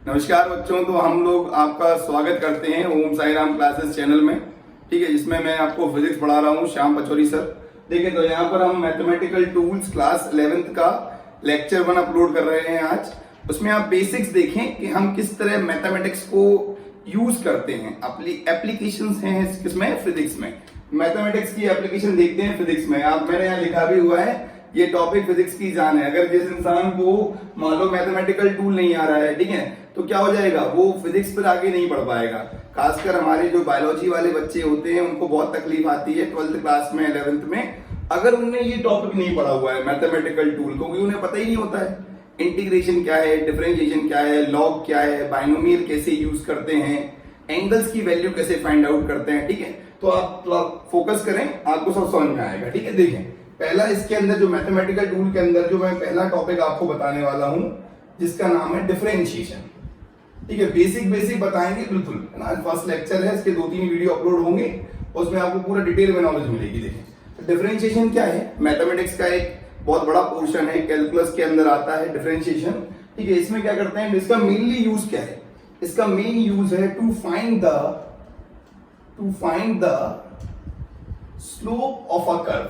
नमस्कार बच्चों, तो हम लोग आपका स्वागत करते हैं ओम साई राम क्लासेस चैनल में। ठीक है, जिसमें मैं आपको फिजिक्स पढ़ा रहा हूँ, श्याम पचौरी सर। देखिए, तो यहाँ पर हम मैथमेटिकल टूल्स क्लास 11th का लेक्चर 1 अपलोड कर रहे हैं आज। उसमें आप बेसिक्स देखें कि हम किस तरह मैथमेटिक्स को यूज करते हैं। एप्लीकेशंस हैं किसमें, फिजिक्स में। मैथमेटिक्स की एप्लीकेशन देखते हैं फिजिक्स में। आप मैंने यहाँ लिखा भी हुआ है, ये टॉपिक फिजिक्स की जान है। अगर जिस इंसान को मान लो मैथमेटिकल टूल नहीं आ रहा है, ठीक है, तो क्या हो जाएगा, वो फिजिक्स पर आगे नहीं बढ़ पाएगा। खासकर हमारे जो बायोलॉजी वाले बच्चे होते हैं उनको बहुत तकलीफ आती है 12th क्लास में, 11th में, अगर उनने ये टॉपिक नहीं पढ़ा हुआ है मैथमेटिकल टूल, क्योंकि उन्हें पता ही नहीं होता है इंटीग्रेशन क्या है, डिफरेंशिएशन क्या है, लॉग क्या है, बाइनोमियल कैसे यूज करते हैं, एंगल्स की वैल्यू कैसे फाइंड आउट करते हैं। ठीक है, तो आप फोकस करें, आपको सब समझ में आएगा। ठीक है, देखें, पहला इसके अंदर जो मैथमेटिकल टूल के अंदर जो मैं पहला टॉपिक आपको बताने वाला हूं, जिसका नाम है डिफरेंशिएशन। ठीक है, बेसिक बताएंगे बिल्कुल, है ना। फर्स्ट लेक्चर है, इसके 2-3 वीडियो अपलोड होंगे, उसमें आपको पूरा डिटेल में नॉलेज मिलेगी। देखें, डिफरेंशिएशन क्या है, मैथमेटिक्स का एक बहुत बड़ा पोर्शन है, कैलकुलस के अंदर आता है डिफरेंशिएशन। ठीक है, इसमें क्या करते हैं, इसका मेनली यूज क्या है, इसका मेन यूज है to find the slope of a curve.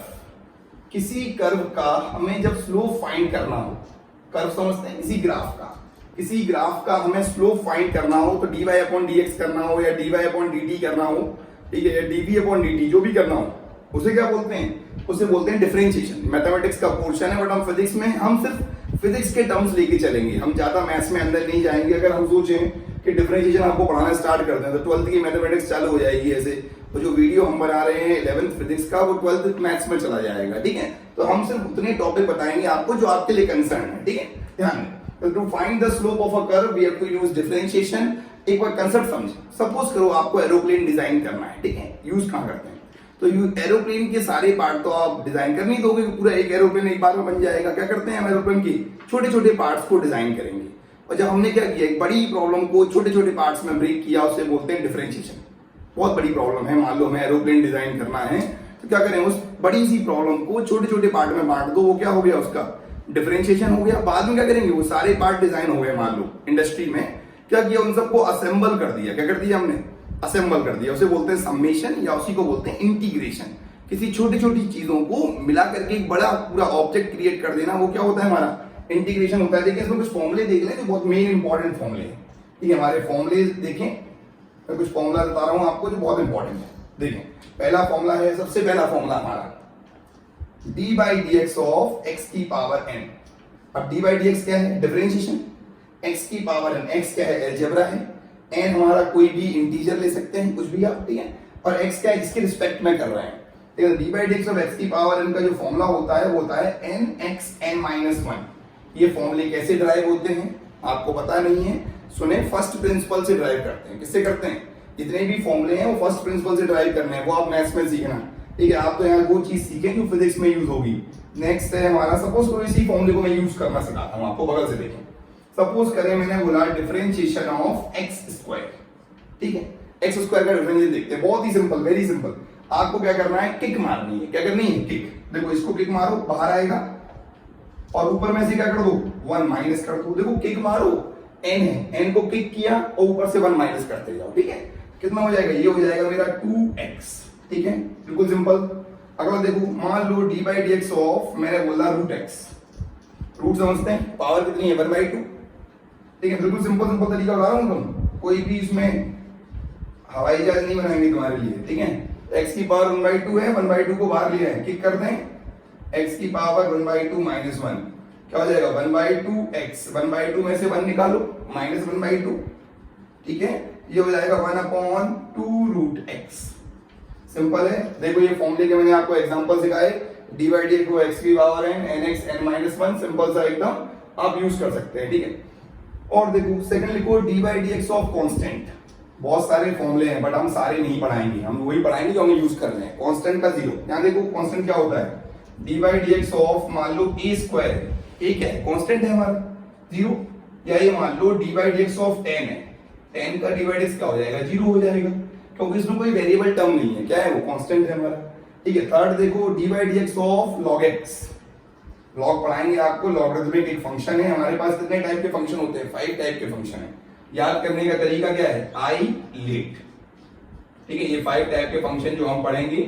किसी कर्व का हमें जब स्लोप फाइंड करना हो, कर्व समझते हैं, किसी ग्राफ का हमें स्लोप फाइंड करना हो, तो dy/dx करना हो या dy/dt करना हो, ठीक है, या dv/dt जो भी करना हो, उसे क्या बोलते हैं, उसे बोलते हैं डिफरेंशिएशन। मैथमेटिक्स का पोर्शन है, बट हम फिजिक्स में हम सिर्फ फिजिक्स के टर्म्स लेके चलेंगे, हम ज्यादा मैथ्स में अंदर नहीं जाएंगे। अगर हम सोचें कि डिफरेंशिएशन आपको पढ़ाना स्टार्ट करते हैं तो 12th की मैथमेटिक्स चालू हो जाएगी ऐसे, तो जो वीडियो हम बना रहे हैं 11th फिजिक्स का, वो 12th मैथ्स में चला जाएगा। ठीक है, तो हम सिर्फ उतने टॉपिक बताएंगे आपको जो आपके लिए कंसर्न है। ठीक है, ध्यान, to find the slope of a curve we have to use differentiation. एक बार कंसेप्ट समझ, सपोज करो आपको एरोप्लेन डिजाइन करना है, ठीक है, यूज कहां करते हैं, तो एरोप्लेन के सारे पार्ट तो आप डिजाइन कर नहीं दोगे, पूरा एक एरोप्लेन एक बार में बन जाएगा। क्या करते हैं हम, एरोप्लेन के छोटे छोटे पार्ट्स को डिजाइन करेंगे। और जब हमने क्या किया, एक बड़ी प्रॉब्लम को छोटे छोटे पार्ट्स में ब्रेक किया, उसे बोलते हैं डिफरेंशिएशन। बहुत बड़ी प्रॉब्लम है, मान लो हमें एरोप्लेन डिजाइन करना है, तो क्या करें, उस बड़ी सी प्रॉब्लम को छोटे छोटे पार्ट में बांट दो, वो क्या हो गया, उसका डिफरेंशिएशन हो गया। बाद में क्या करेंगे, वो सारे पार्ट डिजाइन हो गए, मान लो इंडस्ट्री में क्या किया, उन सबको असेंबल कर दिया। क्या कर दिया हमने, असेंबल कर दिया। उसे बोलते हैं समेशन, या उसी को बोलते हैं इंटीग्रेशन। किसी छोटी छोटी चीजों को मिला करके एक बड़ा पूरा ऑब्जेक्ट क्रिएट कर देना, वो क्या होता है, हमारा इंटीग्रेशन होता है। देखिए, इसमें कुछ फॉर्मूले देख लें जो बहुत मेन इंपॉर्टेंट फॉर्मूले हैं। ठीक है, हमारे फॉर्मूले देखें, मैं कुछ फॉर्मूला बता रहा हूं आपको जो बहुत इंपॉर्टेंट है। देखें, पहला फॉर्मूला है, सबसे पहला फॉर्मूला हमारा d/dx ऑफ x की पावर n। अब d/dx क्या है, डिफरेंशिएशन, x की पावर n, x क्या है, अलजेब्रा है, n हमारा कोई भी इंटीजर ले सकते हैं, कुछ भी आप, ठीक है, और x क्या है, इसके रिस्पेक्ट में कर रहे हैं। ठीक है, d/dx ऑफ x की पावर n का जो फॉर्मूला होता है वो होता है nxn-1। ये फॉर्मूले कैसे ड्राइव होते हैं आपको पता नहीं है, सुने, फर्स्ट प्रिंसिपल से ड्राइव करते हैं। किससे करते हैं, जितने भी फॉर्मूले हैं वो फर्स्ट प्रिंसिपल से ड्राइव करने हैं, वो आप मैथ्स में सीखना। ठीक है, आप तो यहाँ वो चीज सीखें जो फिजिक्स में यूज होगी। नेक्स्ट है हमारा, सपोज करो इसी फॉर्मूले को मैं यूज करना सिखाता हूँ आपको, बगल से देखें। सपोज करें मैंने बोला डिफरेंशिएशन ऑफ x²। ठीक है, x² का डिफरेंशिएशन देखते हैं, बहुत ही सिंपल, वेरी सिंपल। आपको क्या करना है, किक मारनी है। क्या करनी है, किक। देखो, इसको किक मारो, बाहर आएगा, और ऊपर में से क्या कर दो, 1 माइनस कर दो। देखो, किक मारो, n है, n को किक किया और ऊपर से 1 माइनस करते जाओ। ठीक है, कितना हो जाएगा, ये हो जाएगा मेरा 2x। ठीक है, बिल्कुल सिंपल। अगला देखो, मान लो d/dx ऑफ, मैंने बोला √x। रूट समझते हैं, पावर कितनी है, 1/2। ठीक है, बिल्कुल सिंपल तरीका बता रहा हूं, तुम कोई भी इसमें हवाई जहाज नहीं बनाएंगे तुम्हारे लिए। ठीक है, x की पावर 1/2 है, 1/2 को बाहर लिया है, किक करते हैं, x की पावर 1/2 माइनस 1 क्या हो जाएगा, 1/2x। 1/2 में से 1 निकालो, माइनस 1/2। ठीक है, ये हो जाएगा 1/2√x। सिंपल है। देखो, ये फॉर्मूले के मैंने आपको एग्जांपल सिखाए, d/dx को x की पावर n, nxn-1, सिंपल सा एकदम, आप यूज कर सकते हैं। ठीक है, और देखो सेकंड लिखो, d/dx ऑफ कांस्टेंट। बहुत सारे फॉर्मूले हैं, बट हम सारे नहीं पढ़ाएंगे, हम वही पढ़ाएंगे जो हमें यूज कर रहे हैं। कांस्टेंट का 0, यहां देखो कांस्टेंट क्या होता है, d/dx ऑफ, मान लो a², a क्या है, कांस्टेंट है हमारा 0, या ये मान लो d/dx ऑफ 10 है, 10 का d/dx क्या हो जाएगा, 0 हो जाएगा, क्योंकि इसमें कोई वेरिएबल टर्म नहीं है, क्या है वो, कांस्टेंट है हमारा। ठीक है, थर्ड देखो, d/dx of log x। Log पढ़ाएंगे आपको, लॉगरिथमिक एक फंक्शन है। हमारे पास कितने टाइप के फंक्शन होते हैं, 5 टाइप के फंक्शन है। याद करने का तरीका क्या है, आईलेट। ठीक है, ये 5 टाइप के फंक्शन जो हम पढ़ेंगे,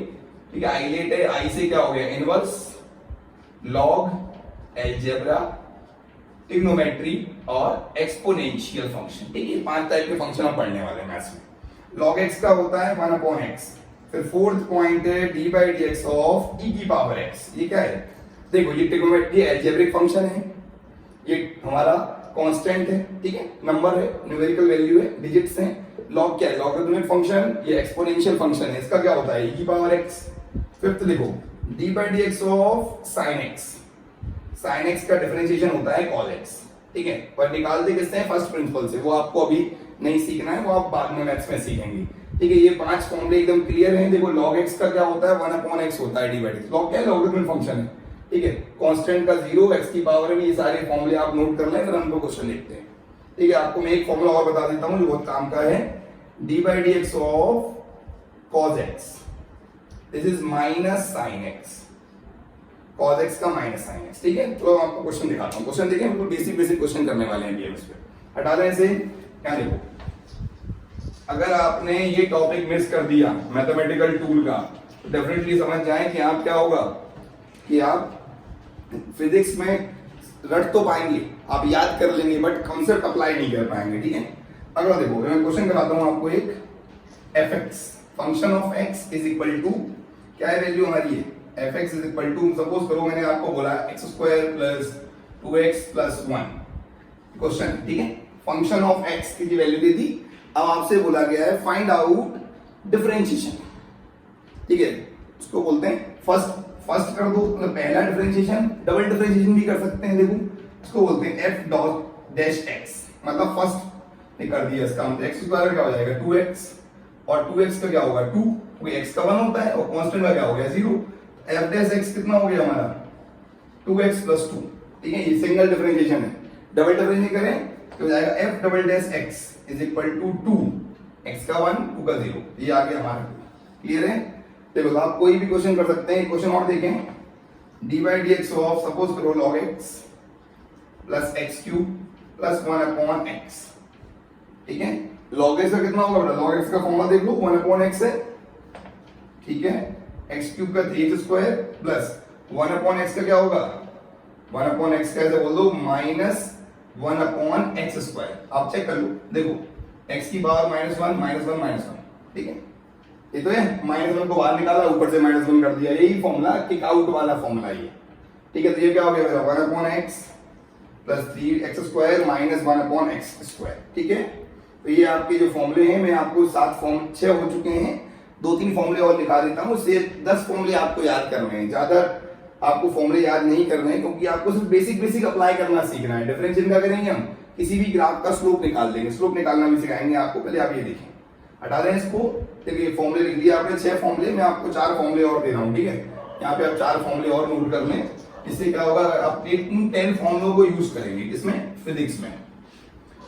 ठीक है, आईलेट है, आई से क्या हो गया, इनवर्स, लॉग, अलजेब्रा, ट्रिग्नोमेट्री और एक्सपोनेंशियल फंक्शन। ठीक है, 5 टाइप के फंक्शन हम पढ़ने वाले हैं मैथ्स में। लॉग एक्स का होता है 1/x। फिर फोर्थ पॉइंट है d by D x of e की पावर एक्स। ये क्या है, देखो ये ट्रिग्नोमेट्री अलजेब्रिक फंक्शन है, ये हमारा कांस्टेंट है, ठीक है, नंबर है, न्यूमेरिकल वैल्यू है, डिजिट्स हैं। लॉग क्या है, लॉगरिथमिक फंक्शन, ये एक्सपोनेंशियल फंक्शन है, इसका क्या होता है, ई की पावर एक्स। फिफ्थ लिखो D by D x of sine x. Sine x का डिफरेंशिएशन होता है कॉस एक्स। ठीक है, पर निकालते किससे हैं, फर्स्ट प्रिंसिपल से, वो आपको अभी नहीं सीखना है, वो आप बाद में मैथ्स में सीखेंगे। ठीक है, ये 5 फॉर्मूले एकदम क्लियर हैं। देखो लॉग एक्स का क्या होता है, 1/x होता है डी बाई डी। लॉग क्या है, लॉगरिथमिक फंक्शन है। ठीक है, कांस्टेंट का 0, एक्स की पावर में, ये सारे फॉर्मूले आप नोट कर लें, फिर हम लोग क्वेश्चन लिखते हैं। ठीक है, आपको मैं एक फॉर्मूला और बता देता हूं जो बहुत काम का है, d by D x of cos x, this is minus sine x, cos x का माइनस साइन एक्स। ठीक है, तो आपको क्वेश्चन दिखाता हूं। क्वेश्चन देखिए, बिल्कुल बेसिक क्वेश्चन करने वाले हैं बीएमएस पे। हटा दें इसे, क्या देखो, अगर आपने ये टॉपिक मिस कर दिया मैथमेटिकल टूल का, तो डेफिनेटली समझ जाए कि आप क्या होगा, कि आप फिजिक्स में रट तो पाएंगे, आप याद कर लेंगे, बट कॉन्सेप्ट अप्लाई नहीं कर पाएंगे। ठीक है, अगला देखो, मैं क्वेश्चन कराता हूं आपको एक, F X function of X is equal to, क्या है वैल्यू हमारी है, F X is equal to, suppose करो मैंने आपको बोला X square plus 2x plus 1 question. ठीक है, फंक्शन ऑफ एक्स की वैल्यू दे दी, अब आपसे बोला गया है फाइंड आउट डिफरेंशिएशन। ठीक है, उसको बोलते हैं फर्स्ट कर दो, मतलब पहला डिफरेंशिएशन, डबल डिफरेंशिएशन भी कर सकते हैं। देखो इसको बोलते हैं एफ डॉट डैश एक्स, मतलब फर्स्ट ने कर दिया, इसका मतलब एक्स स्क्वायर क्या हो जाएगा 2x, और 2x का क्या होगा 2, क्योंकि x का 1 होता है, और कांस्टेंट का क्या हो गया 0। एफ डैश एक्स कितना हो गया हमारा 2x प्लस 2। ठीक है, ये सिंगल डिफरेंशिएशन है। डबल डिफरेंशिएशन करें तो हो जाएगा F double dash X is equal to 2, x का 1, 2 का 0। ये आ गया हमारा, क्लियर है। देखो तो आप कोई भी क्वेश्चन कर सकते हैं। क्वेश्चन और देखें, d by D x of, suppose करो log x plus x cube plus 1/x। ठीक है, लॉग एक्स का कितना होगा बेटा, लॉग एक्स का फॉर्मूला देख लो, 1/x है। ठीक है, एक्स क्यूब का 3x स्क्वायर प्लस 1/x का क्या होगा, 1/x का ऐसे बोल दो माइनस 1/x स्क्वायर। आप चेक कर लो, देखो x की पावर -1 -1 -1। ठीक है, ये तो है, -1 को बाहर निकाला, ऊपर से -1 कर दिया, यही फॉर्मूला किक आउट वाला फॉर्मूला ये। ठीक है, तो ये क्या हो गया 1/x plus 3x square minus 1/x square. ठीक है, तो ये आपके जो फॉर्मूले हैं, मैं आपको 6 हो चुके हैं, 2-3 फॉर्मूले और लिखा देता हूँ, उससे 10 फॉर्मूले आपको याद करने हैं, ज्यादा आपको फॉर्मूले याद नहीं करने हैं, क्योंकि आपको सिर्फ बेसिक अप्लाई करना सीखना है। डिफरेंशिएशन का करेंगे हम, किसी भी ग्राफ का स्लोप निकाल देंगे, स्लोप निकालना भी सिखाएंगे आपको। पहले आप ये देखें, हटा दें इसको। देखिए फॉर्मूले लिख दिया आपने 6 फॉर्मूले, मैं आपको 4 फॉर्मूले और दे रहा हूँ। ठीक है, यहाँ पे आप 4 फॉर्मूले और नोट कर लें, इससे क्या होगा, आप 10 फॉर्मूलों को यूज करेंगे किसमें, फिजिक्स में।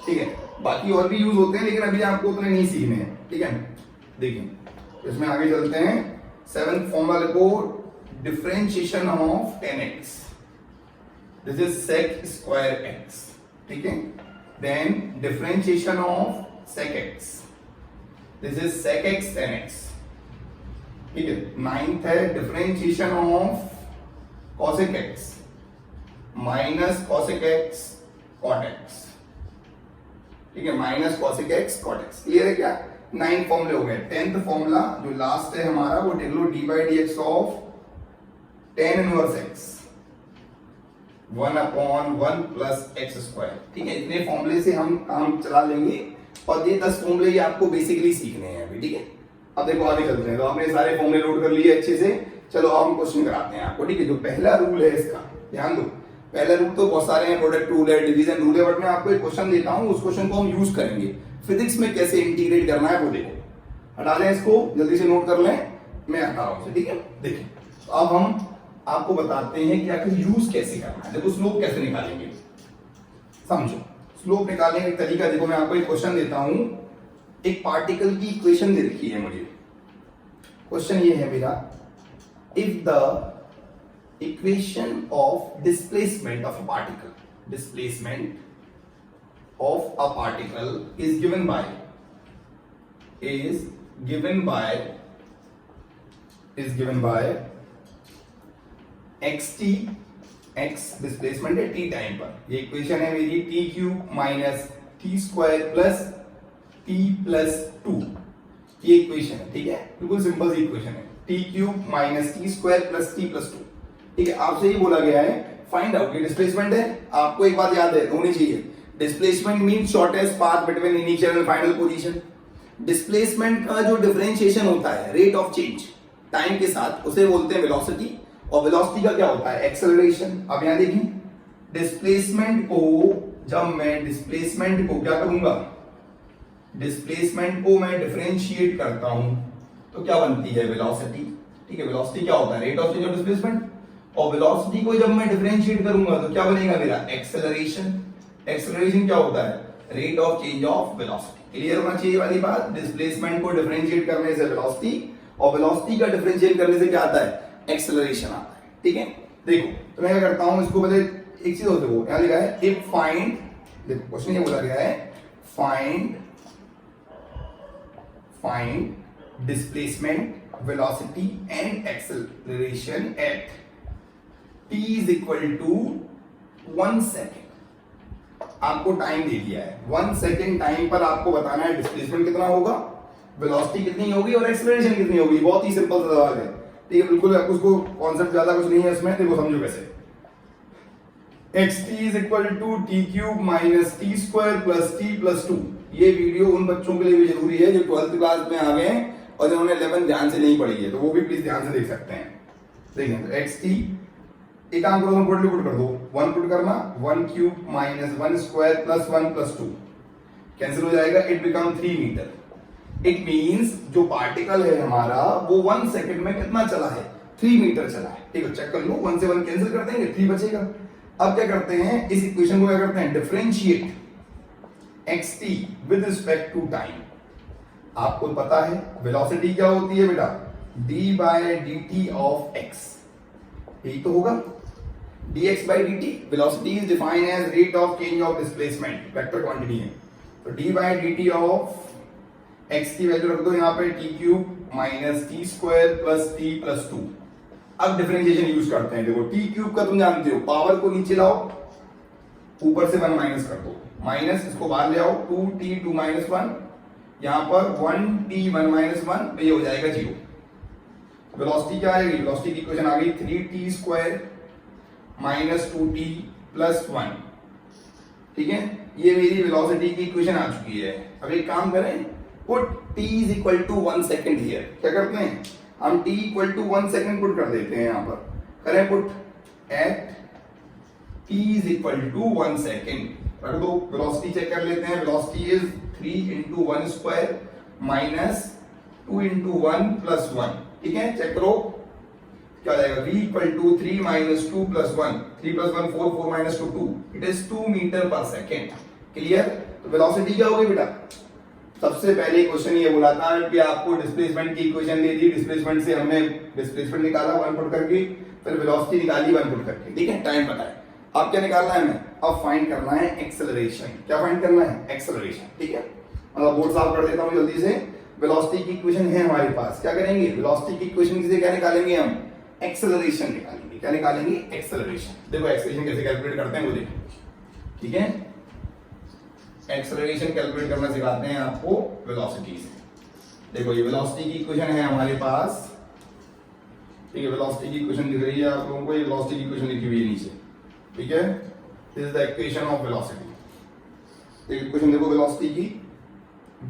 ठीक है, बाकी और भी यूज होते हैं, लेकिन अभी आपको उतने नहीं सीखने हैं। ठीक है, देखिए इसमें आगे चलते हैं। 7th फॉर्मूला लिखो, differentiation of 10x, this is sec square x। ठीक है, then differentiation of sec x, this is sec x 10x। ठीक है, 9th है differentiation of cosec x minus cosec x cot x। ठीक है, minus cosec x cot x। Clear है क्या, 9 फॉर्मूले हो गए। 10th फॉर्मूला जो लास्ट है हमारा, वो देख लो, d by D x of tan inverse x 1/1 plus x square. ठीक है, इतने फॉर्मूले से हम काम चला लेंगे, और ये 10 फॉर्मूले ये आपको बेसिकली सीखने हैं अभी। ठीक है, अब देखो आगे चलते हैं। तो आपने सारे फॉर्मूले नोट कर लिए अच्छे से, चलो अब हम क्वेश्चन कराते हैं आपको। ठीक है, जो पहला रूल है इसका ध्यान दो। पहला रूल तो बहुत सारे हैं, प्रोडक्ट रूल है, डिवीजन रूल है, बट मैं आपको एक क्वेश्चन देता हूं, उस क्वेश्चन को हम यूज करेंगे फिजिक्स में, कैसे इंटीग्रेट करना है वो देखो। हटा लें इसको, जल्दी से नोट कर लें, मैं हटा रहा हूं। ठीक है, देखिए तो अब हम आपको बताते हैं कि आखिर यूज कैसे करना है। देखो स्लोप कैसे निकालेंगे, समझो। स्लोप निकालने का तरीका देखो, मैं आपको एक क्वेश्चन देता हूं, एक पार्टिकल की इक्वेशन दे रखी है मुझे। क्वेश्चन ये है मेरा, if the equation of displacement of a particle, displacement of a particle is given by xt, x displacement है t टाइम पर. ये इक्वेशन है मेरी t cube minus T square plus t plus 2. ये इक्वेशन है, ठीक है, बिल्कुल सिंपल सी इक्वेशन है. t cube minus T square plus t plus 2. ठीक है, आपसे ये बोला गया है फाइंड आउट. ये डिस्प्लेसमेंट है. आपको एक बात याद है होनी चाहिए, displacement means shortest path between initial and final position. Displacement का जो डिफरेंशिएशन होता है रेट ऑफ चेंज टाइम के साथ, उसे बोलते हैं वेलोसिटी. और वेलोसिटी का क्या होता है? एक्सेलरेशन. अब यहां देखिए, डिस्प्लेसमेंट को जब मैं डिस्प्लेसमेंट को क्या करूंगा, डिस्प्लेसमेंट को मैं डिफरेंशिएट करता हूं तो क्या बनती है? वेलोसिटी. ठीक है, वेलोसिटी क्या होता है? Rate of change of displacement. और वेलोसिटी को जब मैं डिफरेंशिएट करूंगा तो क्या बनेगा मेरा? एक्सेलरेशन. एक्सेलरेशन क्या होता है? Rate of change of velocity. Clear होना चाहिए वाली बात. डिस्प्लेसमेंट को डिफरेंशिएट करने से वेलोसिटी, और वेलोसिटी का डिफरेंशिएट करने से क्या आता है? एक्सेलरेशन आता है. ठीक है, देखो तो मैं क्या करता हूं, इसको पहले एक चीज होती है, यहां लिखा है इफ फाइंड, देखो क्वेश्चन ये बोला गया है find displacement, velocity and acceleration at t is equal to 1 second. आपको टाइम दे दिया है 1 सेकेंड. टाइम पर आपको बताना है डिस्प्लेसमेंट कितना होगा, वेलोसिटी कितनी होगी और एक्सेलरेशन कितनी होगी. बहुत ही सिंपल सा सवाल है. ठीक है, बिल्कुल उसको कॉन्सेप्ट ज्यादा कुछ नहीं है इसमें. देखो समझो कैसे. xt is equal to T cube minus T square plus T plus 2. ये वीडियो उन बच्चों के लिए भी जरूरी है जो 12th क्लास में आ गए हैं और जिन्होंने 11 ध्यान से नहीं पढ़ी है, तो वो भी प्लीज ध्यान से देख सकते हैं. देखिए तो xt, एक काम करो, पुट कर दो. 1 पुट करना, 1 cube minus 1 square plus 1 plus 2 cancel हो जाएगा. It become 3 metre. It means जो पार्टिकल है हमारा वो 1 सेकंड में कितना चला है? 3 मीटर चला है. ठीक है, चेक कर लो. 1 से 1 कैंसिल कर देंगे, 3 बचेगा. अब क्या करते हैं, इस इक्वेशन को क्या करते हैं? Differentiate xt with respect to time. आपको पता है वेलोसिटी क्या होती है बेटा? d by dt of x. यही तो होगा dx by dt. Velocity is defined as rate of change of displacement, vector quantity है. तो d by dt of x की वैल्यू रख दो यहां पे t cube minus T square plus t plus 2. अब डिफरेंशिएशन यूज करते हैं. देखो t क्यूब का तुम जानते हो, पावर को नीचे लाओ, ऊपर से 1 माइनस कर दो, माइनस इसको बाहर ले आओ, 2t 2 माइनस 1, यहां पर 1t 1 माइनस 1, तो ये हो जाएगा 0. वेलोसिटी क्या आएगी? वेलोसिटी की इक्वेशन आ गई 3t square minus 2t plus 1. ठीक है, ये मेरी वेलोसिटी की इक्वेशन आ चुकी है. अब एक काम करें, put t is equal to 1 second here. क्या करते हैं हम? t इक्वल टू 1 सेकेंड पुट कर देते हैं यहां पर. करें put at t is equal to 1 second. रख दो. वेलोसिटी चेक कर लेते हैं. Velocity is 3 into 1 square minus 2 into 1 plus 1. ठीक है, चेक करो क्या हो जाएगा. v equal to 3 minus 2 plus 1, 3 plus 1 4, 4 minus 2 2. It is 2 metre per second. Clear. तो वेलोसिटी क्या होगी बेटा? सबसे पहले क्वेश्चन ये बोला था कि आपको डिस्प्लेसमेंट की इक्वेशन दे दी. डिस्प्लेसमेंट से हमने डिस्प्लेसमेंट निकाला 1 पुट करके, फिर वेलोसिटी निकाली 1 पुट करके. ठीक है, टाइम पता है. अब क्या निकालना है हमें? अब फाइंड करना है एक्सेलरेशन. क्या फाइंड करना है? एक्सेलरेशन. ठीक है, मतलब बोर्ड साफ कर देता हूं जल्दी से. वेलोसिटी की इक्वेशन है हमारे पास. क्या करेंगे? वेलोसिटी की इक्वेशन से क्या निकालेंगे हम? एक्सेलरेशन निकालेंगे. क्या निकालेंगे? एक्सेलरेशन. देखो एक्सेलरेशन कैसे कैलकुलेट करते हैं वो देखो. ठीक है, एक्सेलरेशन कैलकुलेट करना सिखाते हैं आपको वेलोसिटी से. देखो ये वेलोसिटी की इक्वेशन है हमारे पास. ठीक है, वेलोसिटी की इक्वेशन दिख रही है आप लोगों को. ये वेलोसिटी की इक्वेशन लिखी हुई है नीचे. ठीक है, this is the equation of velocity. तो इक्वेशन देखो वेलोसिटी की,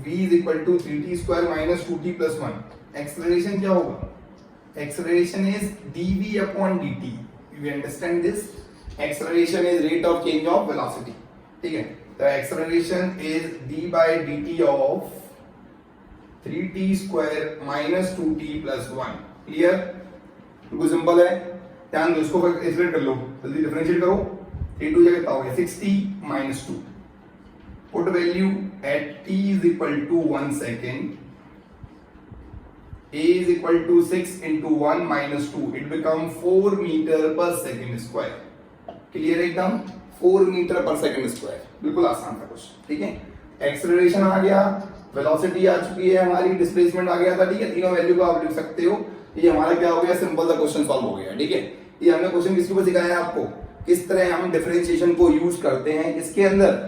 v is equal to 3t square minus 2t plus 1. Acceleration क्या होगा? Acceleration is dv upon dt. You understand this? Acceleration is rate of change of velocity. ठीक है, तो acceleration is d by dt of 3t square minus 2t plus 1. Clear? बिल्कुल simple है. ध्यान दो, इसको एक्सेलरेट कर लो, जल्दी डिफरेंशिएट करो. 3 2 कितना हो गया? 6t minus 2. Put value at t is equal to 1 second. a is equal to 6 into 1 minus 2. It become 4 meter per second square. Clear एकदम? 4 मीटर पर सेकंड स्क्वायर। बिल्कुल आसान था क्वेश्चन, ठीक है। एक्सेलरेशन आ गया, वेलोसिटी आ चुकी है हमारी, डिस्प्लेसमेंट आ गया था, ठीक है। तीनों वैल्यू को आप लिख सकते हो। ये हमारा क्या हो गया, सिंपल सा क्वेश्चन सॉल्व हो गया, ठीक है। ये हमने क्वेश्चन किसके ऊपर सिखाया है आपको, किस तरह हम डिफरेंशिएशन को यूज करते हैं। इसके अंदर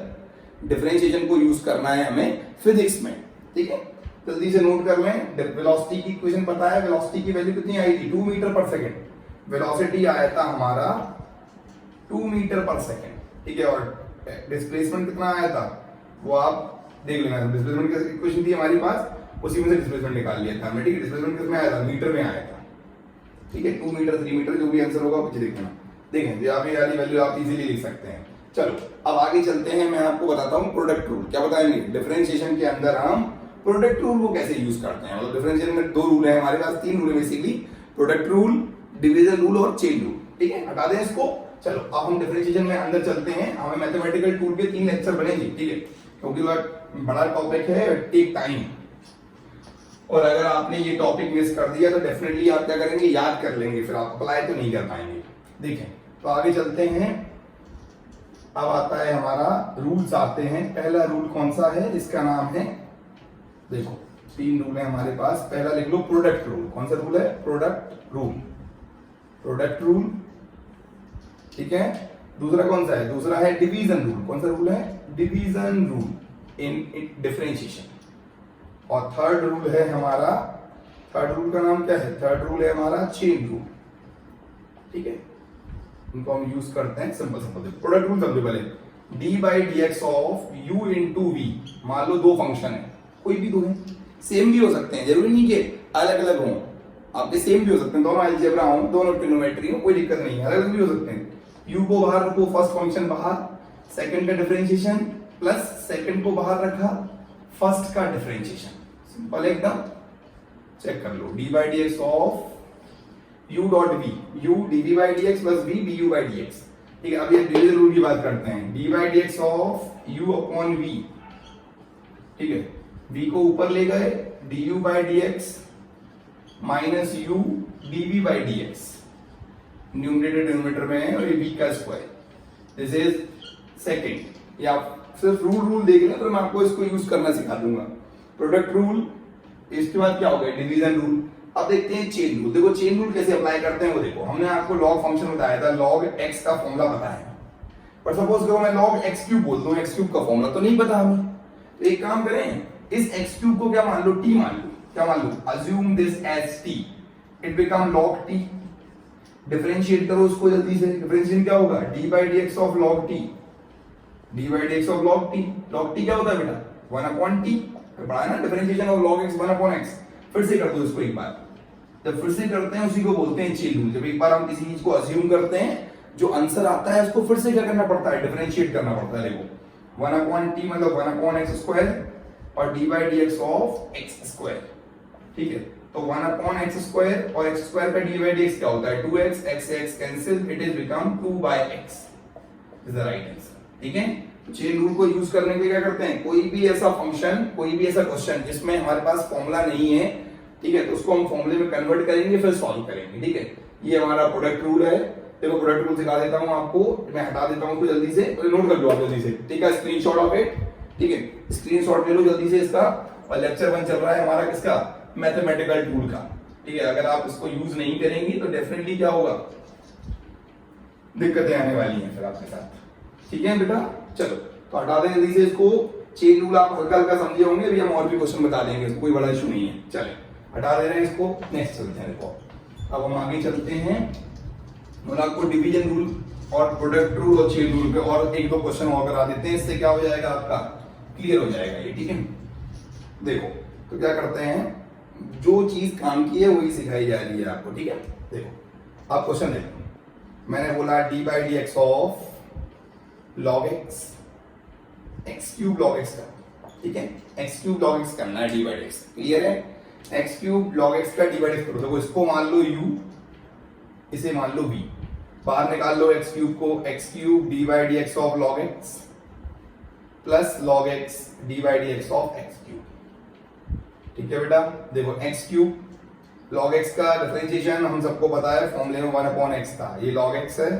डिफरेंशिएशन को यूज करना है हमें फिजिक्स में, ठीक है। जल्दी से नोट कर लें। वेलोसिटी की इक्वेशन पता है, वेलोसिटी की वैल्यू कितनी आई थी, 2 मीटर पर सेकंड। वेलोसिटी आया था हमारा 2 मीटर पर सेकंड, ठीक है। और डिस्प्लेसमेंट कितना आया था वो आप देख लेना। डिस्प्लेसमेंट की इक्वेशन थी हमारे पास, उसी में से डिस्प्लेसमेंट निकाल लिया था हमने, ठीक है। डिस्प्लेसमेंट किसमें आया था, मीटर में आया था, ठीक है। 2 मीटर 3 मीटर जो भी आंसर होगा पीछे देखना। देखें यहाँ पे वाली वैल्यू आप इजीली लिख सकते हैं। चलो अब आगे चलते हैं, मैं आपको बताता हूँ प्रोडक्ट रूल। क्या बताएंगे, डिफरेंशिएशन के अंदर हम प्रोडक्ट रूल को कैसे यूज करते हैं। मतलब डिफरेंशिएशन में 2 रूल है हमारे पास, 3 रूल है basically, product rule, division rule और चेन रूल, ठीक है। हटा दें इसको। चलो अब हम डिफरेंशिएशन में अंदर चलते हैं। हमें मैथमेटिकल टूल के 3 लेक्चर बनेंगे, ठीक है, क्योंकि वह बड़ा टॉपिक है, टेक टाइम। और अगर आपने ये टॉपिक मिस कर दिया तो डेफिनेटली आप क्या करेंगे, याद कर लेंगे, फिर आप अप्लाई तो नहीं कर पाएंगे। देखें तो आगे चलते हैं। अब आता है हमारा रूल्स आते हैं। पहला रूल कौन सा है, इसका नाम है, देखो 3 रूल है हमारे पास। पहला लिख लो प्रोडक्ट रूल। कौन सा रूल है, प्रोडक्ट रूल, प्रोडक्ट रूल, ठीक है। दूसरा कौन सा है, दूसरा है डिवीजन रूल। कौन सा रूल है, डिवीजन रूल इन डिफरेंशिएशन। और थर्ड रूल है हमारा, थर्ड रूल का नाम क्या है, थर्ड रूल है हमारा चेन रूल, ठीक है। इनको हम यूज करते हैं सिंपल सिंपल। प्रोडक्ट रूल समझो पहले, D by D x of U into V. मान लो 2 फंक्शन है, कोई भी 2 है, सेम भी हो सकते हैं, जरूरी नहीं कि अलग अलग हों, आपके सेम भी हो सकते हैं, दोनों अलजेब्रा हो, दोनों ट्रिग्नोमेट्री हो, कोई दिक्कत नहीं है, अलग अलग भी हो सकते हैं। यू को बाहर रखो, फर्स्ट फंक्शन बाहर, सेकंड का डिफरेंशिएशन, प्लस सेकंड को बाहर रखा, फर्स्ट का डिफरेंशिएशन, सिंपल एकदम। चेक कर लो, d by D x of u dot v, u dv by dx plus v du by dx, ठीक है। अब ये डिवीजन रूल की बात करते हैं। d by dx of u upon v, ठीक है। v को ऊपर ले गए, du by dx minus u dv by dx, numerator denominator में है और ये v का स्क्वायर, दिस इज सेकंड। या सिर्फ रूल देख लें तो मैं आपको इसको यूज करना सिखा दूंगा। प्रोडक्ट रूल, इसके बाद क्या हो गया, डिवीजन रूल। अब देखते हैं चेन रूल। देखो चेन रूल कैसे अप्लाई करते हैं वो देखो। हमने आपको लॉग फंक्शन बताया था, लॉग एक्स का फॉर्मूला पता है, पर सपोज करो मैं लॉग एक्स क्यूब बोल दूं, एक्स क्यूब का फॉर्मूला तो नहीं पता हमें। तो एक काम करें, इस एक्स क्यूब को क्या मान लो, टी मान लो। क्या मान लो, assume this as t, it become log t. Differentiate करो उसको जल्दी से। डिफरेंशिएशन क्या होगा, d by D x of log t, d by D x of log t. Log t क्या होता है बेटा, 1 अपॉन टी। पढ़ा है ना differentiation of log x 1 upon x. फिर से कर दो इसको एक बार। जब फिर से करते हैं उसी को बोलते हैं चेन रूल। जब एक बार हम किसी चीज को अज्यूम करते हैं, जो आंसर आता है उसको फिर से क्या करना पड़ता है, डिफरेंशिएट करना पड़ता है। देखो 1 अपॉन टी मतलब 1 अपॉन एक्स स्क्वायर और D by D x of x square, ठीक है। तो 1 अपॉन एक्स स्क्वायर और एक्स स्क्वायर का डी बाई डी एक्स क्या होता है, 2x, x cancel, it is become 2 by x, is the right answer, ठीक है। चेन रूल को यूज करने के लिए क्या करते हैं, कोई भी ऐसा फंक्शन, कोई भी ऐसा क्वेश्चन जिसमें हमारे पास फॉर्मूला नहीं है, ठीक है, तो उसको हम फॉर्मूले में कन्वर्ट करेंगे, फिर सॉल्व करेंगे, ठीक है। ये हमारा प्रोडक्ट रूल है। देखो प्रोडक्ट रूल सिखा देता हूं आपको, मैं हटा देता हूं उसको जल्दी से, नोट कर लो आप जल्दी से, ठीक है। स्क्रीनशॉट ऑफ इट, ठीक है, स्क्रीनशॉट ले लो जल्दी से इसका। और लेक्चर 1 चल रहा है हमारा किसका, मैथमेटिकल टूल का, ठीक है। अगर आप इसको यूज नहीं करेंगे तो डेफिनेटली क्या होगा, दिक्कतें आने वाली हैं फिर आपके साथ, ठीक है बेटा। चलो तो हटा दें जल्दी से इसको। चेन रूल आप हल्का हल्का समझे होंगे, अभी हम और भी क्वेश्चन बता देंगे, इसको कोई बड़ा इशू नहीं है। चले हटा दे रहे हैं इसको, नेक्स्ट चलते हैं। देखो अब हम आगे चलते हैं और आपको डिवीजन रूल और प्रोडक्ट रूल और चेन रूल पे और 1-2 क्वेश्चन और करा देते हैं। इससे क्या हो जाएगा, आपका क्लियर हो जाएगा ये, ठीक है। देखो तो क्या करते हैं, जो चीज काम की है वही सिखाई जा रही है आपको, ठीक है। देखो आप क्वेश्चन देखो, मैंने बोला D by D x of log x, x cube log x का, ठीक है। एक्स क्यूब लॉग एक्स करना है, d by D x, clear है। एक्स क्यूब लॉग एक्स का डी बाई डी एक्स करो। देखो इसको मान लो u, इसे मान लो v, बाहर निकाल लो एक्स क्यूब को, x cube D by D x of log x plus log x D by D x of x cube, ठीक है बेटा। देखो एक्स क्यूब लॉग एक्स का डिफरेंशिएशन हम सबको पता है, फॉर्मूले में 1 अपॉन एक्स था, ये लॉग एक्स है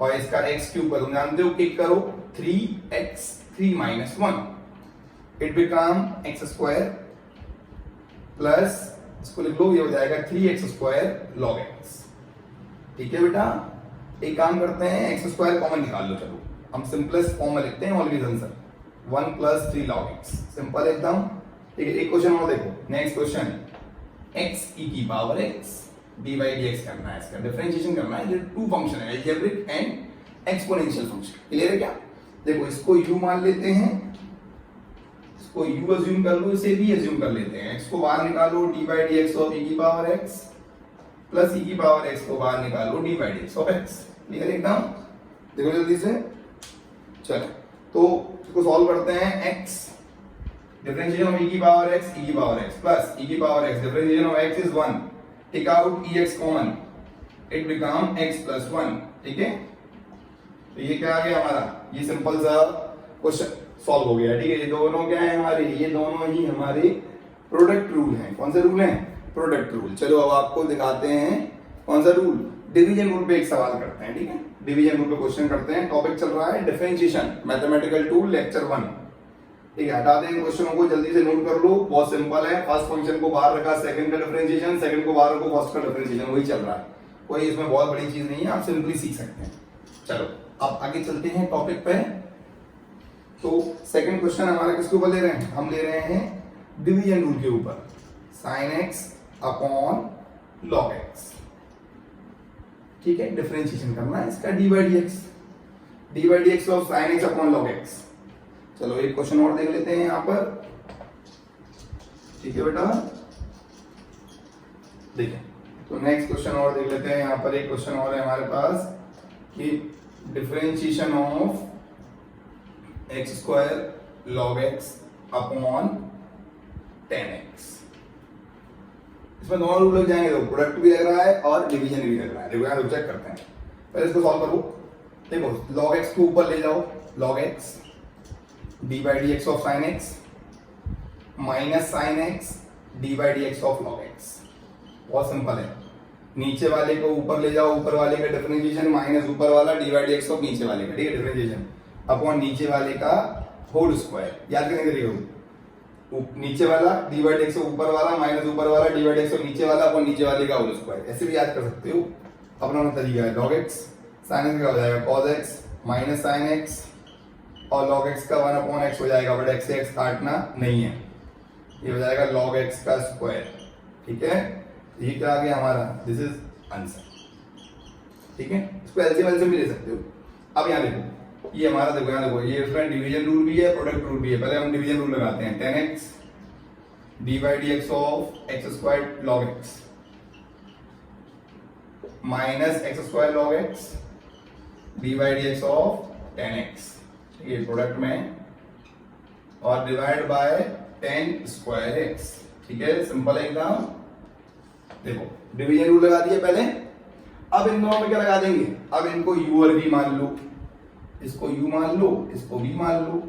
और इसका x क्यूब करो, जानते हो किक करो 3x 3 minus 1 it become x square plus इसको लिख लो, ये हो जाएगा 3x स्क्वायर लॉग x। ठीक है बेटा, एक काम करते हैं, एक्स स्क्वायर कॉमन निकाल लो। चलो हम सिंपलेस्ट फॉर्म में लिखते हैं always answer 1 plus 3 log x, simple एकदम। ठीक है, एक क्वेश्चन और देखो, नेक्स्ट क्वेश्चन x e की पावर x dy dx करना है, इसका डिफरेंशिएशन करना है। ये टू फंक्शन है, algebraic and exponential function. Clear है क्या? देखो इसको u मान लेते हैं, इसको u अज्यूम कर लो, इसे भी अज्यूम कर लेते हैं। x को बाहर निकालो, dy dx ऑफ e की पावर x प्लस e की पावर x को बाहर निकालो, dy dx of x। Clear एकदम? देखो जल्दी से, चलो तो इसको सॉल्व करते हैं। x डिफरेंशिएशन ऑफ e की पावर x प्लस e की power x, differentiation of x is 1, take out ex common, it become x plus 1। ठीक है, तो ये क्या आ गया हमारा, ये सिंपल सा क्वेश्चन सॉल्व हो गया। ठीक है, ये दोनों क्या है हमारे, ये दोनों ही हमारे प्रोडक्ट रूल हैं। कौन से रूल हैं? Product rule. चलो अब आपको दिखाते हैं कौन सा रूल, डिवीजन रूल पे एक सवाल करते हैं। ठीक है, डिवीजन रूल पे क्वेश्चन करते हैं। टॉपिक चल रहा है डिफरेंशिएशन, मैथमेटिकल टूल, लेक्चर 1। ठीक है, हटा दें क्वेश्चनों को, जल्दी से नोट कर लो, बहुत सिंपल है। फर्स्ट फंक्शन को बाहर रखा, सेकंड का डिफरेंशिएशन, सेकंड को बाहर रखो, फर्स्ट का डिफरेंशिएशन, वही चल रहा है। कोई इसमें बहुत बड़ी चीज नहीं है, आप सिंपली सीख सकते हैं। चलो अब आगे चलते हैं टॉपिक पे। तो सेकंड क्वेश्चन हमारा किसके ऊपर ले रहे हैं? हम ले रहे हैं डिवीजन रूल के ऊपर, sin x upon log x। ठीक है, डिफरेंशिएशन करना है इसका dy dx of sin x upon log x। चलो एक क्वेश्चन और देख लेते हैं यहां पर। ठीक है बेटा, देखिए तो नेक्स्ट क्वेश्चन और देख लेते हैं। यहां पर एक क्वेश्चन और है हमारे पास कि differentiation of x square log x upon 10x। इसमें दोनों रूल लग जाएंगे, तो प्रोडक्ट भी लग रहा है और डिवीजन भी लग रहा है। देखो यहां चेक करते हैं, पहले इसको सॉल्व करो। देखो log x को ऊपर ले जाओ, log x dy dx of sin x minus sin x dy dx of log x। बहुत सिंपल है, नीचे वाले को ऊपर ले जाओ, ऊपर वाले का डिफरेंशिएशन माइनस ऊपर वाला dy dx ऑफ नीचे वाले का, ठीक है, डिफरेंशिएशन अपॉन नीचे वाले का होल स्क्वायर। याद करने के लिए नीचे वाला dy dx ऑफ ऊपर वाला माइनस ऊपर वाला dy dx ऑफ नीचे वाला अपॉन नीचे वाले का होल स्क्वायर। ऐसे भी याद कर सकते हो, अपना तरीका है। log x sin x का हो जाएगा cos x minus sin x और log x का 1 अपॉन x हो जाएगा, बट x से x काटना नहीं है, ये हो जाएगा log x का स्क्वायर। ठीक है, ये क्या आ गया हमारा, दिस इज आंसर। ठीक है, इसको एलसीएम भी ले सकते हो। अब यहाँ देखो, ये हमारा देखो, यहाँ देखो, ये इसमें डिवीजन रूल भी है, प्रोडक्ट रूल भी है। पहले हम डिवीजन रूल लगाते हैं, 10x dy dx of x square log x minus x square log x dy dx of 10x, ये प्रोडक्ट में, और डिवाइड बाय 10 स्क्वायर x। ठीक है, सिंपल है एकदम। देखो डिवीजन रूल लगा दिए पहले, अब इन दोनों में क्या लगा देंगे, अब इनको u और v मान लो, इसको u मान लो, इसको v मान लो,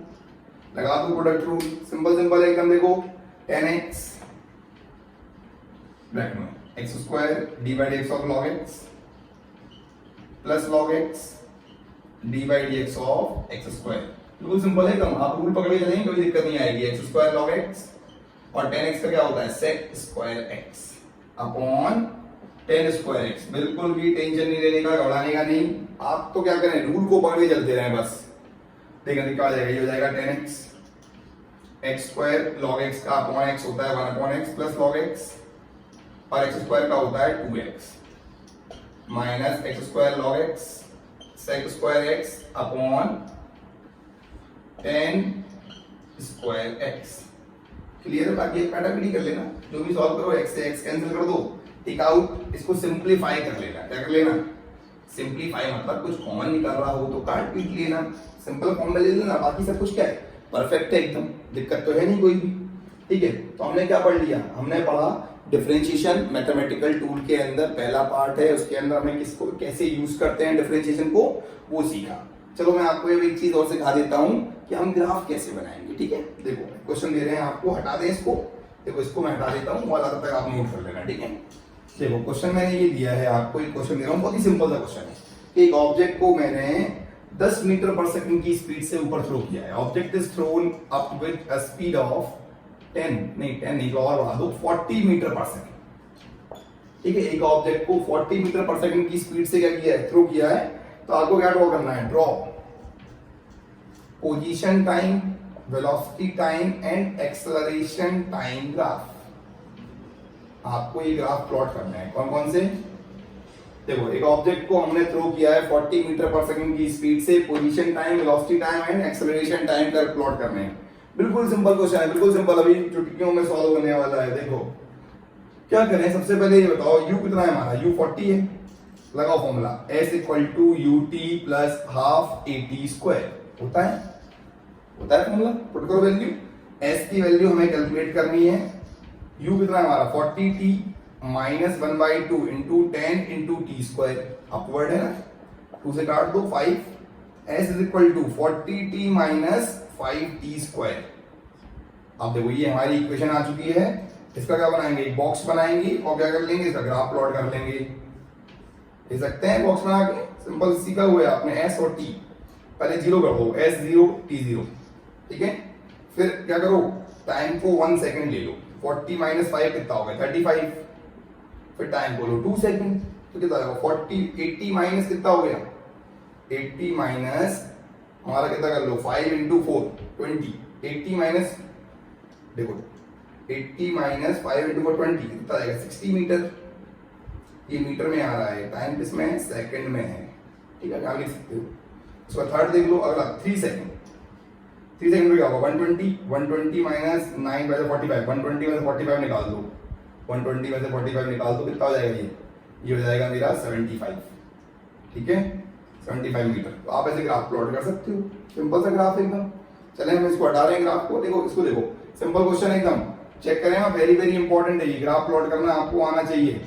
लगा दो प्रोडक्ट रूल। सिंपल सिंपल है एकदम। देखो 10x ब्रैकेट में x square dy dx of log x plus log x dy dx of x square. बिल्कुल सिंपल है एकदम, आप रूल पकड़ के चलेंगे, कोई दिक्कत नहीं आएगी। x स्क्वायर log x और 10x का क्या होता है, sec square x upon 10 square x। बिल्कुल भी टेंशन नहीं लेने का, घबराने का नहीं। आप तो क्या करें, रूल को पकड़ के चलते रहें बस। देखिए क्या हो जाएगा, ये हो जाएगा 10x x square log x का अपॉन x होता है 1 upon x plus log x और x स्क्वायर का होता है 2x minus x square log x sec square x upon 10 square x। Clear है? बाकी कैटेगरी कर लेना, जो भी सॉल्व करो x से x कैंसिल कर दो, टेक आउट, इसको सिंपलीफाई कर लेना। क्या कर लेना, सिंपलीफाई मतलब कुछ कॉमन निकल रहा हो तो काट पीट लेना, सिंपल फॉर्म में ले लेना। बाकी सब कुछ क्या है, परफेक्ट है एकदम, दिक्कत तो है नहीं कोई भी। ठीक है, तो हमने क्या पढ़ लिया, हमने पढ़ा डिफरेंशिएशन मैथमेटिकल टूल के अंदर पहला पार्ट है, उसके अंदर हमें किसको कैसे यूज करते हैं डिफरेंशिएशन को, वो सीखा। चलो मैं आपको एक चीज और सिखा देता हूं कि हम ग्राफ कैसे बनाएंगे। ठीक है, देखो क्वेश्चन दे रहे हैं आपको, हटा दें इसको। देखो इसको मैं हटा देता हूँ, वाला तब तक आप नोट कर लेना। ठीक है, देखो क्वेश्चन मैंने ये दिया है आपको, एक क्वेश्चन दे रहा हूँ, बहुत ही सिंपल सा क्वेश्चन है। कि एक ऑब्जेक्ट को मैंने 10 मीटर पर सेकंड की स्पीड से ऊपर थ्रो किया है। Object is throne up with a speed of 10 नहीं और बढ़ा दो 40 मीटर पर सेकंड। ठीक है, एक ऑब्जेक्ट को 40 मीटर पर सेकंड की स्पीड से क्या किया है, थ्रो किया है। तो आपको क्या ड्रॉ करना है, draw position time, velocity time and acceleration time graph. आपको ये ग्राफ प्लॉट करना है। कौन कौन से, देखो एक ऑब्जेक्ट को हमने थ्रो किया है 40 मीटर पर सेकंड की स्पीड से, position time, velocity time and acceleration time का प्लॉट करने हैं। बिल्कुल सिंपल क्वेश्चन है, बिल्कुल सिंपल, अभी चुटकियों में सॉल्व होने वाला है। देखो क्या करें, सबसे पहले ये बताओ u कितना है हमारा, u 40 है। लगाओ formula s equal to ut plus half at square. होता है फॉर्मूला, पुट करो वैल्यू। s की वैल्यू हमें कैलकुलेट करनी है। u कितना है हमारा 40t minus 1/2 into 10 into T square, upward है ना, 2 से काट दो 5। s is equal to 40t minus 5t square. अब देखो ये हमारी इक्वेशन आ चुकी है। इसका क्या बनाएंगे, एक बॉक्स बनाएंगे और क्या कर लेंगे, इसका ग्राफ प्लॉट कर लेंगे। दे सकते हैं बॉक्स बना के, सिंपल सीखा हुआ है आपने s और t। पहले जीरो कर दो, s0 t0, ठीक है। फिर क्या करो, टाइम को 1 सेकंड ले लो। 40 माइनस 5 कितना हो गया, 35। फिर टाइम को लो 2 सेकंड, तो कितना आएगा 40। 80 माइनस कितना हो गया, 80 माइनस हमारा कितना कर लो 5 इंटू 4 20। 80 माइनस देखो 80 माइनस 5 इंटू 4 20 कितना आएगा 60 मीटर। ये मीटर में आ रहा है, टाइम किसमें है, सेकंड में है। ठीक है, आप लिख सकते हो। उसका थर्ड देख लो, अगला 3 सेकंड। 3 सेकंड में क्या होगा 120 माइनस 9 बाय 45, 120 में से 45 निकाल दो। 120 में से 45 निकाल दो, कितना हो जाएगा ये हो जाएगा मेरा 75। ठीक है, 75 मीटर। तो आप ऐसे ग्राफ प्लॉट कर सकते हो, सिंपल सा ग्राफ एकदम। चले हम इसको हटा रहे हैं ग्राफ को। देखो इसको, देखो सिंपल क्वेश्चन एकदम, चेक करें ना, वेरी वेरी इंपॉर्टेंट है ये। ग्राफ प्लॉट करना आपको आना चाहिए।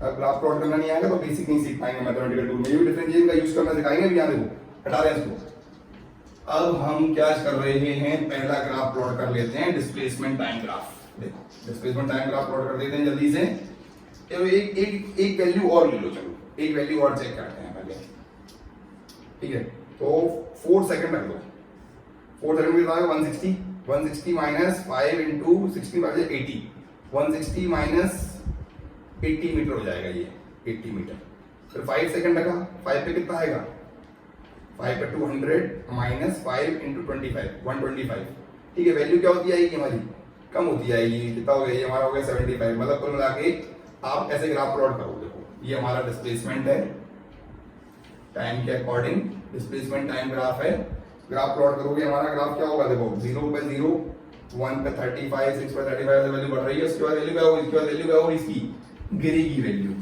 अगर ग्राफ प्लॉट करना नहीं आएगा तो बेसिक नहीं सीख पाएंगे मैथमेटिकल टूल में। ये डिफरेंशिएशन का यूज करना सिखाएंगे भी। यहाँ देखो हटा रहे हैं इसको। अब हम क्या कर रहे हैं, पहला ग्राफ प्लॉट कर लेते हैं, डिस्प्लेसमेंट टाइम ग्राफ। देखो डिस्प्लेसमेंट टाइम ग्राफ प्लॉट कर देते हैं जल्दी से। चलो एक वैल्यू और ले लो, चलो एक वैल्यू और चेक करते हैं पहले। ठीक है, तो 4 सेकंड रख दो। 4 सेकंड में कितना आएगा 160। 160 minus 5 into 60 by 80, 160 minus 80 metre हो जाएगा ये, 80 मीटर। फिर 5 सेकंड रखा, 5 पे कितना आएगा, 5 पे 200 माइनस 5 इंटू 25, 125। ठीक है, वैल्यू क्या होती आएगी हमारी, कम होती आएगी। कितना हो गया ये हमारा, हो गया 75। मतलब कुल मिला के आप ऐसे ग्राफ प्लॉट करो। देखो ये हमारा डिस्प्लेसमेंट है, टाइम के अकॉर्डिंग डिस्प्लेसमेंट टाइम ग्राफ है। ग्राफ प्लॉट करोगे, हमारा ग्राफ क्या होगा, देखो 0 पे 0, 1 पे 35, 6 पे 35 से वैल्यू बढ़ रही है। उसके बाद वैल्यू क्या होगी, इसके बाद वैल्यू क्या होगी, इसकी गिरेगी वैल्यू।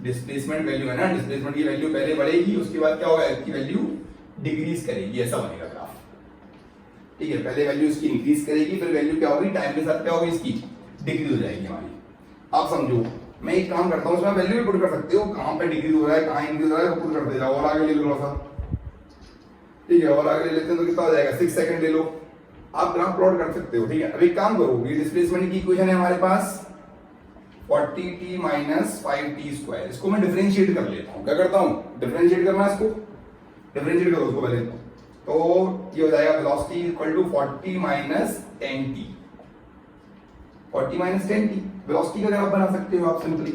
डिस्प्लेसमेंट वैल्यू है ना, डिस्प्लेसमेंट की वैल्यू पहले बढ़ेगी, उसके बाद क्या होगा, इसकी वैल्यू डिक्रीज करेगी। ऐसा बनेगा ग्राफ। ठीक है, पहले वैल्यू इसकी इंक्रीज करेगी, फिर वैल्यू क्या होगी, टाइम के साथ क्या होगी, इसकी डिक्रीज हो जाएगी हमारी। आप समझो, मैं एक काम करता हूँ, उसमें वैल्यू भी पुट कर सकते हो, कहां पे डिक्रीज हो रहा है, कहां इंक्रीज हो रहा है, पुट कर दे रहा। और आगे ले लो थोड़ा सा। ठीक है, और आगे ले लेते हैं तो कितना हो जाएगा, 6 सेकंड ले लो। आप ग्राफ प्लॉट कर सकते हो। ठीक है, अब एक काम करो, ये डिस्प्लेसमेंट की इक्वेशन है हमारे पास 40t माइनस 5t स्क्वायर। इसको मैं डिफरेंशिएट कर लेता हूँ। क्या करता हूँ, डिफरेंशिएट करना है इसको, डिफरेंशिएट करो उसको पहले। तो ये हो जाएगा velocity equal to 40 minus 10t। 40 minus 10t velocity का ग्राफ बना सकते हो आप सिंपली।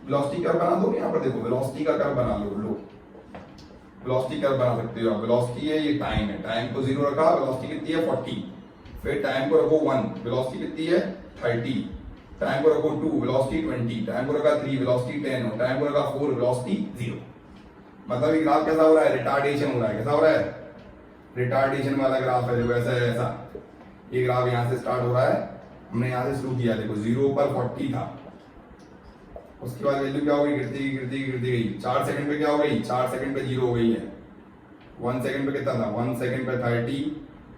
वेलोसिटी कर्व बना दो, यहाँ पर देखो वेलोसिटी का कर्व बना लो। वेलोसिटी कर्व बना सकते हो आप। वेलोसिटी है, ये टाइम है, टाइम को 0 रखा, वेलोसिटी कितनी है 40। फिर टाइम को रखो 1, वेलोसिटी कितनी है 30। टाइम को रखो 2, वेलोसिटी 20। टाइम को रखा 3, वेलोसिटी 10। और टाइम को रखा 4, वेलोसिटी 0। मतलब ये ग्राफ कैसा हो रहा है, रिटार्डेशन हो रहा है। कैसा हो रहा है, रिटार्डेशन वाला ग्राफ है। देखो ऐसा है, ऐसा ये ग्राफ यहाँ से स्टार्ट हो रहा है, हमने यहाँ से शुरू किया। देखो 0 पर 40 था, उसके बाद वैल्यू क्या हो गई, गिरती गई। 4 सेकंड पे क्या हो गई, 4 सेकंड पे 0 हो गई है। 1 सेकंड पे कितना था, 1 सेकंड पे 30,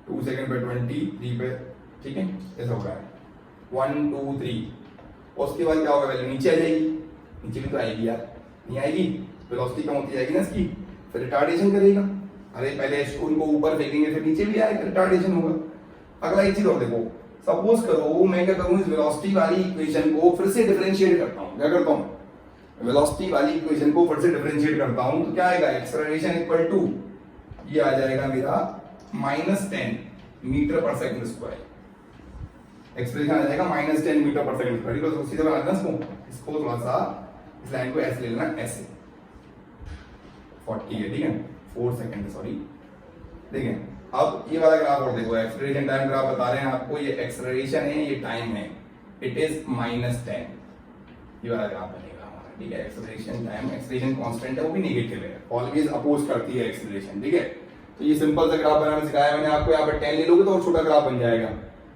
2 सेकंड पे 20, 3 पे, ठीक है ऐसा हो रहा है 1 2 3। उसके बाद क्या होगा, वैल्यू नीचे आ जाएगी। नीचे भी तो आएगी यार, नहीं आएगी, वेलोसिटी कम होती जाएगी ना इसकी, फिर रिटार्डेशन करेगा। अरे पहले स्टोन को ऊपर फेंकेंगे फिर नीचे भी आएगा, रिटार्डेशन होगा। अगला एक चीज और देखो, सपोज करो मैं क्या करूं, इस वेलोसिटी वाली इक्वेशन को फिर से डिफरेंशिएट करता हूं। क्या करता हूं, वेलोसिटी वाली इक्वेशन को ऊपर से डिफरेंशिएट करता हूं तो क्या आएगा, एक्सेलरेशन इक्वल टू ये आ जाएगा मेरा -10 मीटर पर सेकंड स्क्वायर। एक्सप्रेशन आ जाएगा -10 मीटर पर सेकंड स्क्वायर। तो सीधे बना देना इसको थोड़ा सा इस लाइन को ऐसे ले लेना, ऐसे 40 है, ठीक है, 4 सेकंड, सॉरी। देखिए अब ये वाला ग्राफ और देखो, एक्सेलरेशन टाइम ग्राफ बता रहे हैं आपको, ये एक्सेलरेशन है, ये टाइम है, इट इज -10, ये वाला ग्राफ बनेगा हमारा, ठीक है। एक्सेलरेशन टाइम, एक्सेलरेशन कांस्टेंट है, वो भी नेगेटिव है, ऑलवेज अपोज करती है एक्सेलरेशन, ठीक है। तो ये सिंपल सा ग्राफ बनाना सिखाया मैंने आपको, यहाँ पर 10 ले लोगे तो और छोटा ग्राफ बन जाएगा,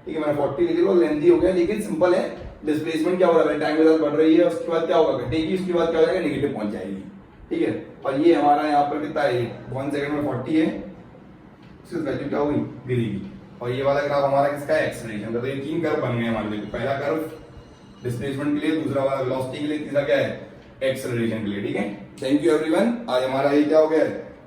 ठीक है। मैंने 40 लिख लो, लेंथी हो गया, लेकिन सिंपल है। डिस्प्लेसमेंट क्या हो रहा है, टाइम के साथ बढ़ रही है, उसके बाद क्या होगा, घटेगी, उसके बाद क्या हो जाएगा, नेगेटिव पहुंच जाएगी, ठीक है। और ये हमारा यहाँ पर कितना है, 1 सेकंड में 40 है, उसकी वैल्यू क्या होगी, गिरेगी। और ये वाला ग्राफ हमारा किसका है, एक्सेलरेशन का। तो ये 3 कर्व बन गए हमारे लिए, पहला कर्व डिस्प्लेसमेंट के लिए, दूसरा वाला वेलोसिटी के लिए, तीसरा क्या है, एक्सेलरेशन के लिए, ठीक है। Thank you everyone. आज हमारा ये क्या हो गया,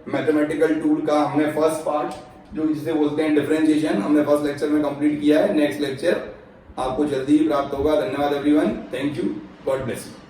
मैथमेटिकल टूल का हमने फर्स्ट पार्ट जो जिसे बोलते हैं डिफरेंशिएशन, हमने फर्स्ट लेक्चर में कंप्लीट किया है। नेक्स्ट लेक्चर आपको जल्दी ही प्राप्त होगा। धन्यवाद everyone, thank you, God bless you.